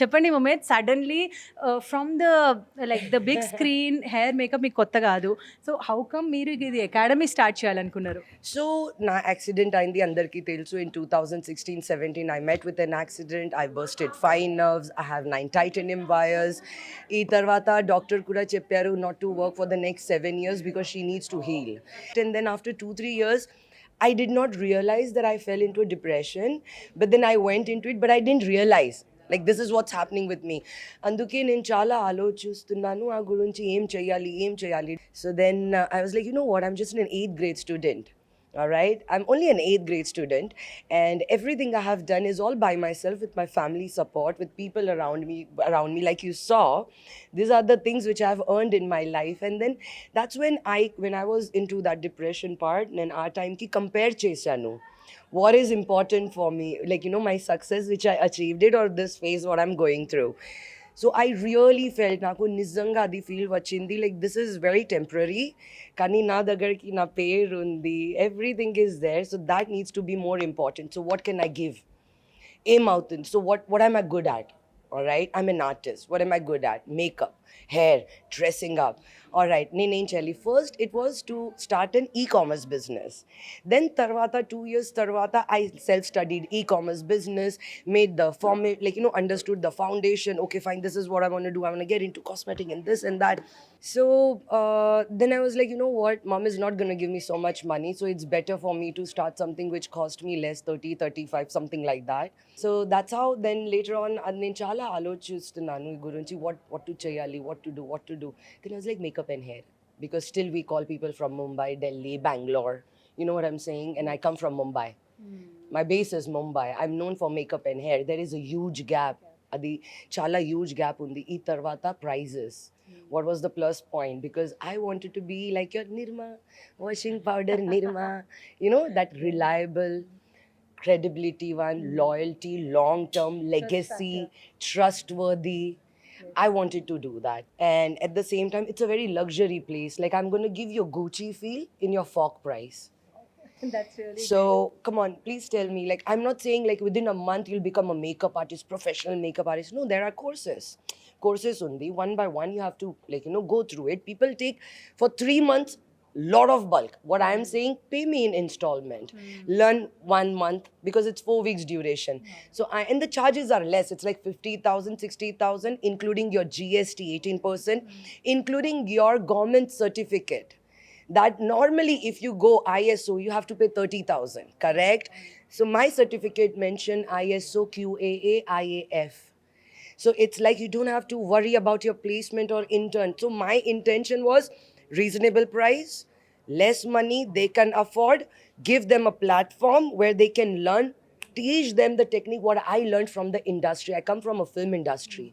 చెప్పండి మొమేద్, suddenly from the big screen hair makeup మీకు కొత్త కాదు. సో హౌ కమ్ మీరు ఇది అకాడమీ స్టార్ట్ చేయాలనుకున్నారు? So, na accident అయింది అందరికీ తెలుసు. In 2016-17, I met with an accident. I bursted 5 nerves. I have 9 titanium wires. ఈ తర్వాత డాక్టర్ కూడా చెప్పారు not to work for the next 7 years because she needs to heal. And then after 2-3 years, I did not realize that I fell into a depression, but then I went into it, but I didn't realize. Like, this is what's happening with me. అందుకే నేను చాలా ఆలోచిస్తున్నాను ఆ గురించి ఏం చేయాలి. So then I was like, you know what, I'm just an 8th grade student. All right, I'm only an 8th grade student, and everything I have done is all by myself, with my family support, with people around me. Like you saw, these are the things which I've earned in my life. And then that's when I was into that depression part, and our time ki compare chesanu. What is important for me, like, you know, my success which I achieved it, or this phase what I'm going through. So I really felt నాకు నిజంగా అది feel వచ్చింది, like this is very temporary, కానీ నా దగ్గరికి నా పేరు ఉంది, everything is there. So that needs to be more important. So what can I give, ఏమవుతుంది? So what am I good at? All right, I'm an artist. What am I good at? Makeup, hair, dressing up. All right, నేనేం చేయాలి? First it was to start an e-commerce business. Then tarvata 2 years tarvata I self-studied e-commerce business, made the format, like, you know, understood the foundation. Okay, fine, this is what I want to do. I want to get into cosmetic and this and that. So then I was like, you know what, mom is not going to give me so much money, so it's better for me to start something which cost me less, 30-35, something like that. So that's how then later on నేను చాలా ఆలోచిస్తున్నాను ఈ గురించి, what to చేయాలి, what to do. Then I was like, makeup and hair, because still we call people from Mumbai, Delhi, Bangalore, you know what I'm saying, and I come from Mumbai. My base is Mumbai. I'm known for makeup and hair. There is a huge gap. అది చాలా huge gap ఉంది. ఈ తర్వాత prizes. What was the plus point? Because I wanted to be like your Nirma, washing powder Nirma, you know, that reliable, credibility one, loyalty, long-term, legacy, trustworthy. I wanted to do that. And at the same time, it's a very luxury place. Like, I'm going to give you a Gucci feel in your fork price. That's really So, come on, please tell me. Like, I'm not saying like within a month you'll become a makeup artist, professional makeup artist. No, there are courses. Courses only. One by one, you have to, like, you know, go through it. People take for 3 months, lot of bulk. What I'm saying, pay me in installment. Learn 1 month, because it's 4 weeks duration. So, and the charges are less. It's like 50,000, 60,000, including your GST 18%, including your government certificate. That normally if you go ISO, you have to pay 30,000, correct? So my certificate mentioned ISO QAA IAF. So it's like you don't have to worry about your placement or intern. So my intention was reasonable price, less money they can afford, give them a platform where they can learn, teach them the technique, what I learned from the industry. I come from a film industry.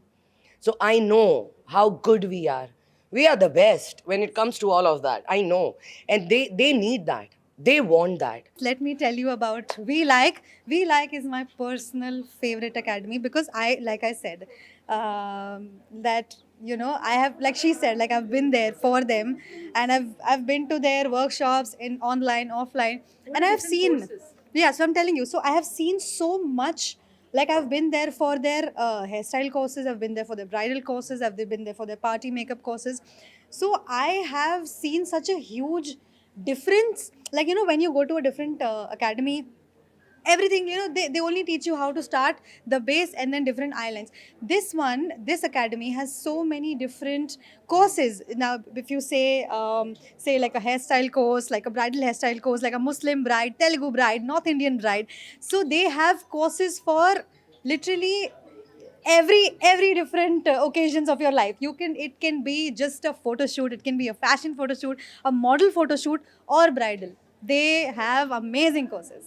So I know how good we are. We are the best when it comes to all of that. I know. And they need that. They want that. Let me tell you about We Like is my personal favorite academy, because like I said, that, you know, I have, like she said, like I've been there for them, and I've been to their workshops in online, offline, and I have seen Yeah, so I'm telling you, so I have seen so much. Like, I've been there for their hairstyle courses, I've been there for their bridal courses, I've been there for their party makeup courses. So I have seen such a huge difference. Like, you know, when you go to a different academy, everything, you know, they only teach you how to start the base and then different eyelines. This academy has so many different courses. Now, if you say like a hairstyle course, like a bridal hairstyle course, like a Muslim bride, Telugu bride, North Indian bride, so they have courses for literally every different occasions of your life. It can be just a photo shoot, it can be a fashion photo shoot, a model photo shoot, or bridal. They have amazing courses.